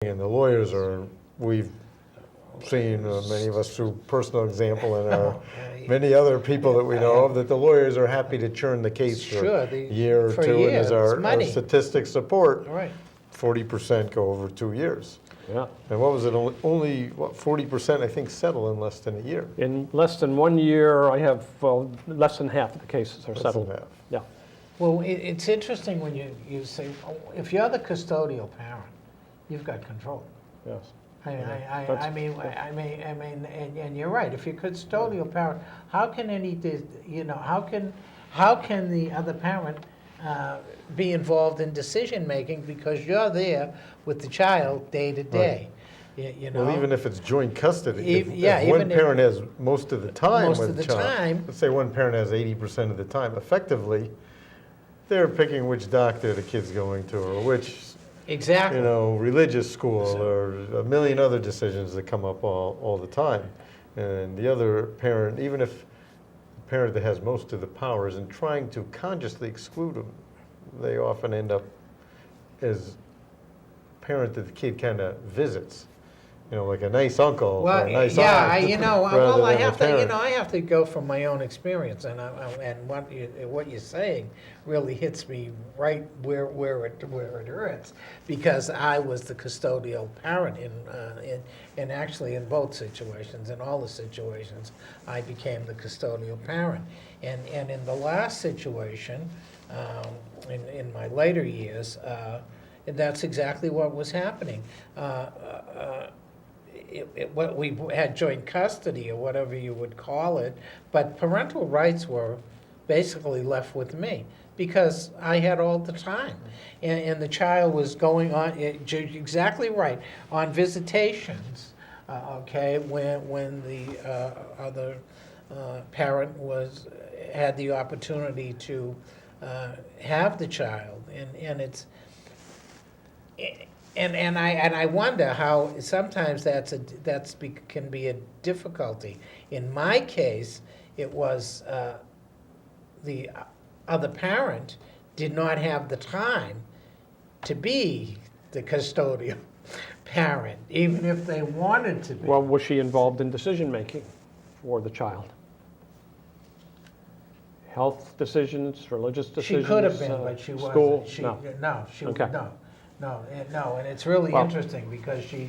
And the lawyers are, we've seen, many of us through personal example and many other people that we know of, that the lawyers are happy to churn the case for Sure, a year or for a two. And year, as it's our money. statistics support, Right. 40% go over 2 years. Yeah. And what was it, only, what, 40% I think settle in less than a year? In less than 1 year, I have, well, less than half of the cases are Less settled. than half. Yeah. Well, it's interesting when you say, if you're the custodial parent, you've got control. Yes. I mean, and you're right. If you're custodial parent, how can how can the other parent be involved in decision making because you're there with the child day to day? You know? Well, even if it's joint custody, if even one if- parent has most of the time Most with of the the child, time. let's say one parent has 80% of the time, effectively, they're picking which doctor the kid's going to, or which, Exactly. religious school, or a million other decisions that come up all the time. And the other parent, even if the parent that has most of the power isn't trying to consciously exclude them, they often end up as parent that the kid kind of visits. Like a nice uncle or Well, a nice yeah, aunt. well, rather I than a have to, parent. I have to go from my own experience, and what you're saying really hits me right where it hurts, because I was the custodial parent in actually in both situations, in all the situations, I became the custodial parent, and in the last situation, in my later years, that's exactly what was happening. What we had joint custody or whatever you would call it, but parental rights were basically left with me because I had all the time, and the child was going on exactly right on visitations. Okay, when the other parent had the opportunity to have the child, and it's. And I wonder how sometimes can be a difficulty. In my case, it was the other parent did not have the time to be the custodial parent, even if they wanted to be. Well, was she involved in decision-making for the child? Health decisions, religious decisions? She could have been, but she wasn't. School? No, she Okay. no, and it's really Well- interesting because she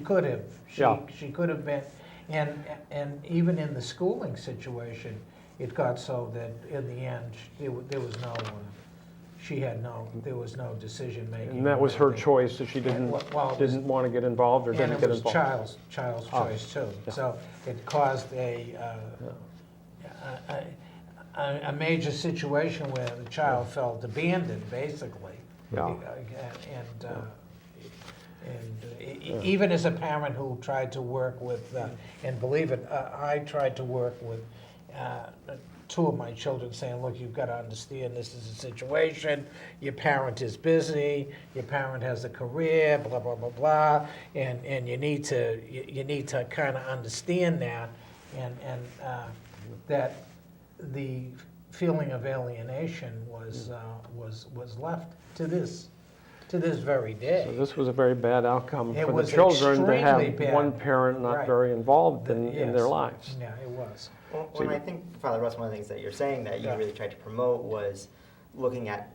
could have. Yeah. She could have been, and even in the schooling situation, it got so that in the end there was no. There was no decision making. And that was her choice, if she didn't Well, it was- want to get involved or didn't And get it was involved. child's Oh, choice too. yeah. So it caused a major situation where the child felt abandoned, basically. Yeah. Even as a parent who tried to work with, and believe it, I tried to work with two of my children, saying, look, you've got to understand this is a situation, your parent is busy, your parent has a career, blah, blah, blah, blah, and you need to kind of understand that, and that the feeling of alienation was left to this very day. So this was a very bad outcome It for the was children to have extremely bad. one parent not Right. very involved in Yes. their lives. Yeah, it was. Well, and I think, Father Russ, one of the things that you're saying that you Yeah. really tried to promote was looking at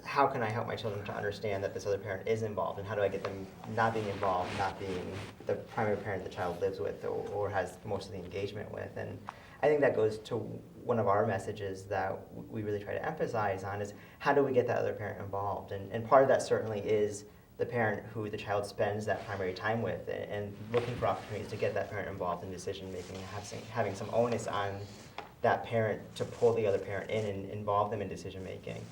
how can I help my children to understand that this other parent is involved, and how do I get them not being involved, not being the primary parent the child lives with or has most of the engagement with. And I think that goes to one of our messages that we really try to emphasize on is how do we get that other parent involved? And part of that certainly is the parent who the child spends that primary time with, and looking for opportunities to get that parent involved in decision making, and having some onus on that parent to pull the other parent in and involve them in decision making.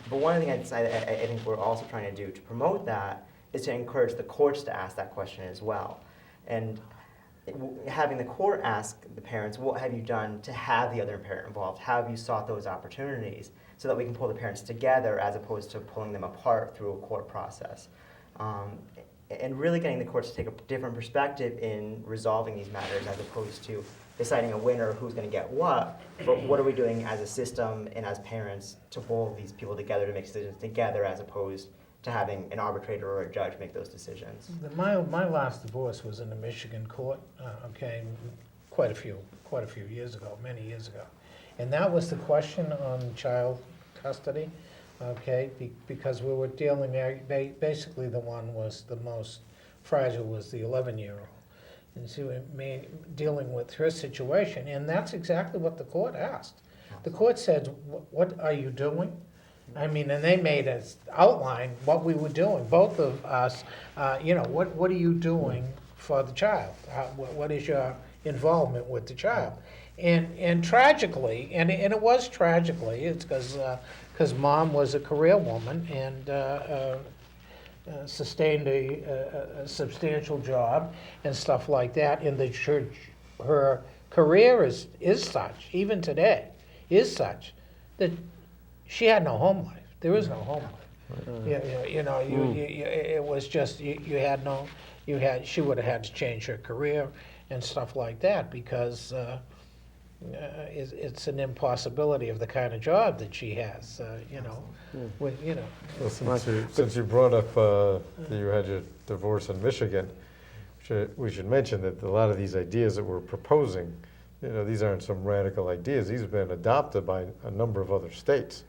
But one of the things I think we're also trying to do to promote that is to encourage the courts to ask that question as well. And having the court ask the parents, what have you done to have the other parent involved? How have you sought those opportunities so that we can pull the parents together as opposed to pulling them apart through a court process? And really getting the courts to take a different perspective in resolving these matters as opposed to deciding a winner who's going to get what, but what are we doing as a system and as parents to pull these people together to make decisions together as opposed to having an arbitrator or a judge make those decisions. My last divorce was in the Michigan court, okay, quite a few years ago, many years ago. And that was the question on child custody, okay, because we were dealing, basically the one was the most fragile was the 11-year-old. And so dealing with her situation, and that's exactly what the court asked. The court said, what are you doing? I mean, and they made us outline what we were doing, both of us, what are you doing for the child? What is your involvement with the child? And tragically, and it was tragically, it's because Mom was a career woman and sustained a substantial job and stuff like that. And the church, her career is such, even today, is such that she had no home life. There is no home life. It was just you had no. She would have had to change her career and stuff like that because it's an impossibility of the kind of job that she has. Well, since you brought up that you had your divorce in Michigan, we should mention that a lot of these ideas that we're proposing, these aren't some radical ideas. These have been adopted by a number of other states,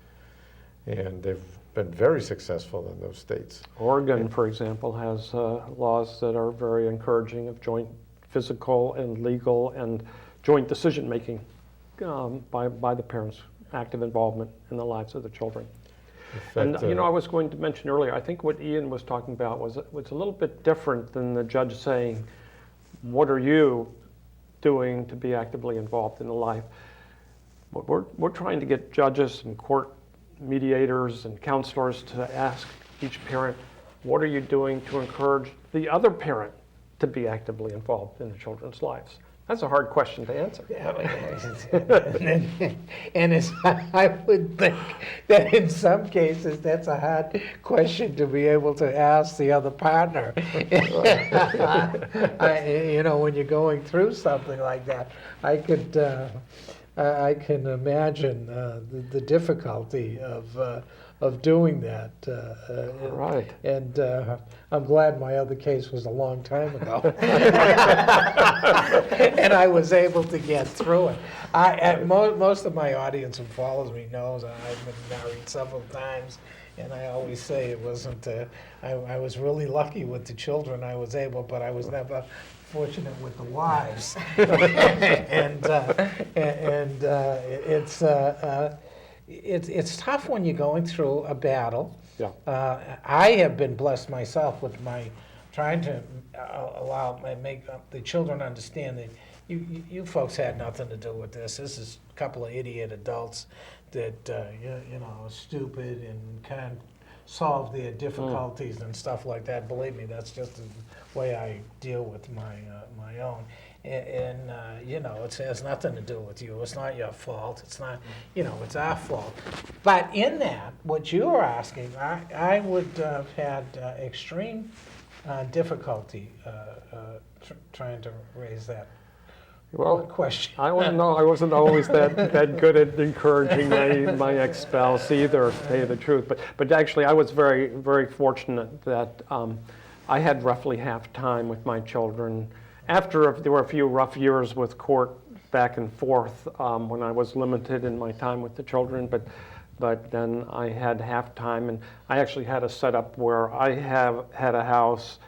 and they've been very successful in those states. Oregon, for example, has laws that are very encouraging of joint physical and legal and joint decision-making by the parents' active involvement in the lives of the children. In fact, I was going to mention earlier, I think what Ian was talking about was a little bit different than the judge saying, what are you doing to be actively involved in the life? We're trying to get judges and court mediators and counselors to ask each parent, what are you doing to encourage the other parent to be actively involved in the children's lives? That's a hard question to answer. And I would think that in some cases, that's a hard question to be able to ask the other partner. When you're going through something like that, I can imagine the difficulty of doing that. Right. And I'm glad my other case was a long time ago. And I was able to get through it. Most of my audience who follows me knows I've been married several times. And I always say it wasn't, I was really lucky with the children I was able, but I was never fortunate with the wives. It's tough when you're going through a battle. Yeah. I have been blessed myself with trying to make the children understand that you folks had nothing to do with this. This is a couple of idiot adults that are stupid and can't solve their difficulties and stuff like that. Believe me, that's just the way I deal with my own. And it has nothing to do with you. It's not your fault. It's not, it's our fault. But in that, what you are asking, I would have had extreme difficulty trying to raise that question. I wasn't always that good at encouraging my ex-spouse either, to tell you the truth. But actually, I was very, very fortunate that I had roughly half time with my children. After there were a few rough years with court back and forth when I was limited in my time with the children, but then I had half time, and I actually had a setup where I had a house.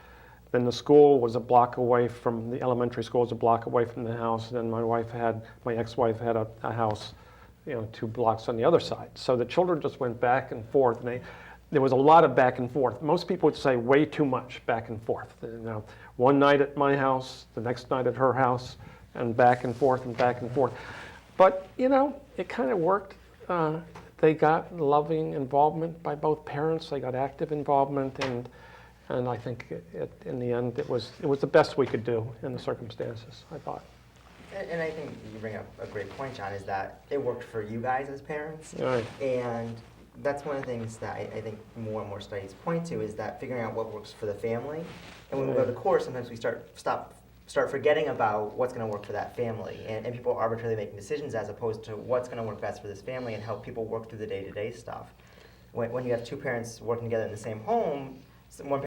Then the school was a block away from the elementary school was a block away from the house. And then my ex-wife had a house, 2 blocks on the other side. So the children just went back and forth, and there was a lot of back and forth. Most people would say way too much back and forth. One night at my house, the next night at her house, and back and forth and back and forth. But it kind of worked. They got loving involvement by both parents. They got active involvement, and I think in the end it was the best we could do in the circumstances, I thought. And I think you bring up a great point, John, is that it worked for you guys as parents. Right. And that's one of the things that I think more and more studies point to, is that figuring out what works for the family. And when we go to court, sometimes we start forgetting about what's going to work for that family. And people are arbitrarily making decisions as opposed to what's going to work best for this family and help people work through the day-to-day stuff. when you have two parents working together in the same home, one